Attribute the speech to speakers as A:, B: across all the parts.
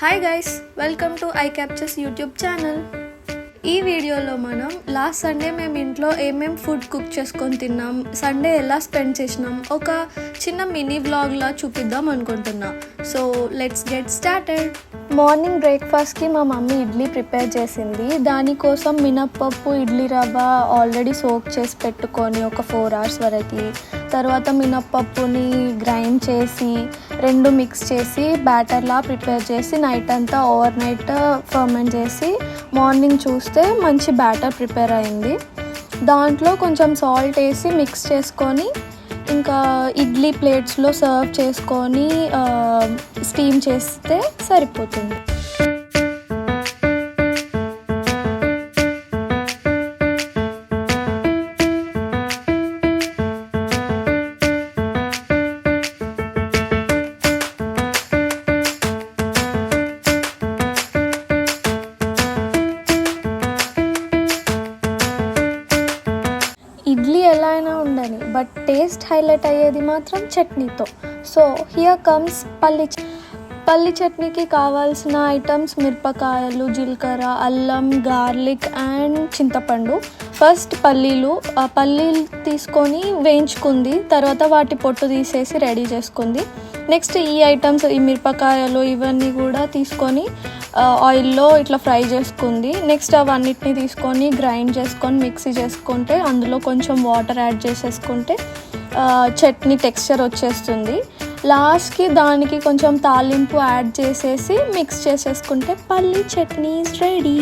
A: Hi guys, welcome to I captures YouTube channel. ఈ వీడియోలో మనం లాస్ట్ సండే మేము ఇంట్లో ఏమేం ఫుడ్ కుక్ చేసుకొని తిన్నాం, సండే ఎలా స్పెండ్ చేసినాం, ఒక చిన్న మినీ వ్లాగ్లా చూపిద్దాం అనుకుంటున్నా. So let's get started. Morning బ్రేక్ఫాస్ట్కి మా మమ్మీ ఇడ్లీ ప్రిపేర్ చేసింది. దానికోసం మినప్పప్పు, ఇడ్లీ రవ్వ ఆల్రెడీ సోక్ చేసి పెట్టుకొని ఒక 4 hours వరకు, తర్వాత మినప్పప్పుని గ్రైండ్ చేసి రెండు మిక్స్ చేసి బ్యాటర్లా ప్రిపేర్ చేసి నైట్ అంతా ఓవర్ నైట్ ఫర్మెంట్ చేసి మార్నింగ్ చూస్తే మంచి బ్యాటర్ ప్రిపేర్ అయింది. దాంట్లో కొంచెం సాల్ట్ వేసి మిక్స్ చేసుకొని ఇంకా ఇడ్లీ ప్లేట్స్లో సర్వ్ చేసుకొని స్టీమ్ చేస్తే సరిపోతుంది. ఇడ్లీ ఎలా అయినా ఉండని, బట్ టేస్ట్ హైలైట్ అయ్యేది మాత్రం చట్నీతో. సో హియర్ కమ్స్ పల్లి చట్నీకి కావాల్సిన ఐటమ్స్ మిరపకాయలు, జీలకర్ర, అల్లం, గార్లిక్ అండ్ చింతపండు. ఫస్ట్ పల్లీలు తీసుకొని వేయించుకుంది, తర్వాత వాటి పొట్టు తీసేసి రెడీ చేసుకుంది. నెక్స్ట్ ఈ ఐటమ్స్, ఈ మిరపకాయలు ఇవన్నీ కూడా తీసుకొని ఆయిల్లో ఇట్లా ఫ్రై చేసుకుంది. నెక్స్ట్ అవన్నిటిని తీసుకొని గ్రైండ్ చేసుకొని మిక్సీ చేసుకుంటే అందులో కొంచెం వాటర్ యాడ్ చేసేసుకుంటే చట్నీ టెక్స్చర్ వచ్చేస్తుంది. లాస్ట్కి దానికి కొంచెం తాలింపు యాడ్ చేసేసి మిక్స్ చేసేసుకుంటే పల్లి chutney is ready.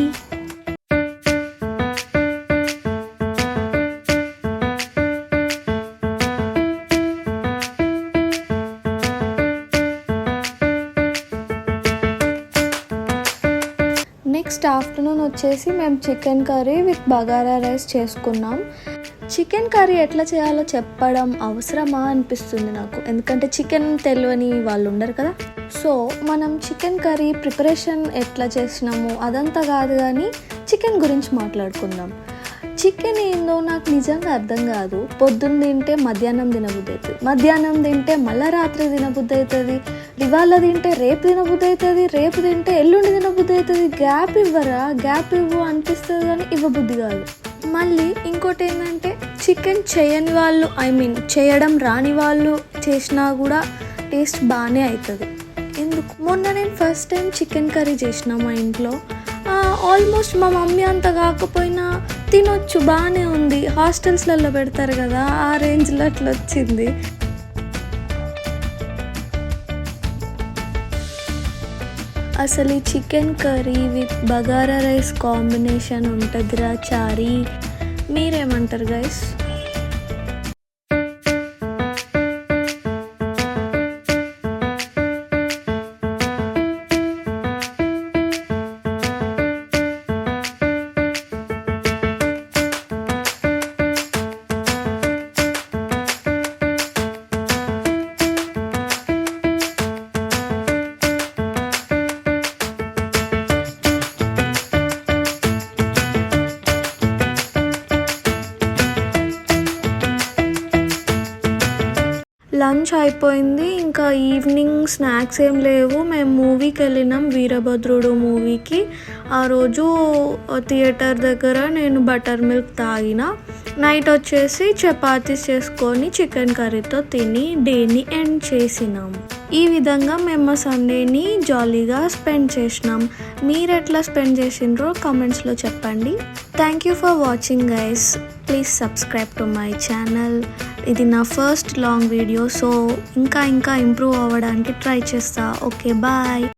A: Next afternoon వచ్చేసి మేము chicken curry with bagara rice చేసుకున్నాం. చికెన్ కర్రీ ఎట్లా చేయాలో చెప్పడం అవసరమా అనిపిస్తుంది నాకు, ఎందుకంటే చికెన్ తెలియని వాళ్ళు ఉండరు కదా. సో మనం చికెన్ కర్రీ ప్రిపరేషన్ ఎట్లా చేసినాము అదంతా కాదు, కానీ చికెన్ గురించి మాట్లాడుకుందాం. చికెన్ ఏందో నాకు నిజంగా అర్థం కాదు. పొద్దున్న తింటే మధ్యాహ్నం తినబుద్ధి అవుతుంది, మధ్యాహ్నం తింటే మళ్ళీ రాత్రి తినబుద్ధి అవుతుంది, ఇవాళ తింటే రేపు తినబుద్ధి అవుతుంది, రేపు తింటే ఎల్లుండి తినబుద్ధి అవుతుంది. గ్యాప్ ఇవ్వు అనిపిస్తుంది కానీ ఇవ్వబుద్ధి కాదు. మళ్ళీ ఇంకోటి ఏంటంటే చికెన్ చేయని వాళ్ళు, చేయడం రాని వాళ్ళు చేసినా కూడా టేస్ట్ బాగానే అవుతుంది. ఎందుకు, మొన్న నేను ఫస్ట్ టైం చికెన్ కర్రీ చేసిన మా ఇంట్లో. ఆల్మోస్ట్ మా మమ్మీ అంత కాకపోయినా తినొచ్చు, బాగానే ఉంది. హాస్టల్స్లలో పెడతారు కదా, ఆ రేంజ్లో అట్లా వచ్చింది. అసలు ఈ chicken curry with bagara rice combination ఉంటుందిరా చారీ. మీరేమంటారు గైస్? లంచ్ అయిపోయింది, ఇంకా ఈవినింగ్ స్నాక్స్ ఏం లేవు. మేము మూవీకి వెళ్ళినాం, వీరభద్రుడు మూవీకి. ఆ రోజు థియేటర్ దగ్గర నేను బటర్ మిల్క్ తాగిన. నైట్ వచ్చేసి చపాతీస్ చేసుకొని చికెన్ కర్రీతో తిని డేని ఎండ్ చేసినాం. ఈ విధంగా మేము సండేని జాలీగా స్పెండ్ చేసినాం. మీరు ఎట్లా స్పెండ్ చేసిండ్రో కమెంట్స్లో చెప్పండి. Thank you for watching guys. Please subscribe to my channel. ఇది నా ఫస్ట్ లాంగ్ వీడియో, సో ఇంకా ఇంప్రూవ్ అవ్వడానికి ట్రై చేస్తా. Okay, bye.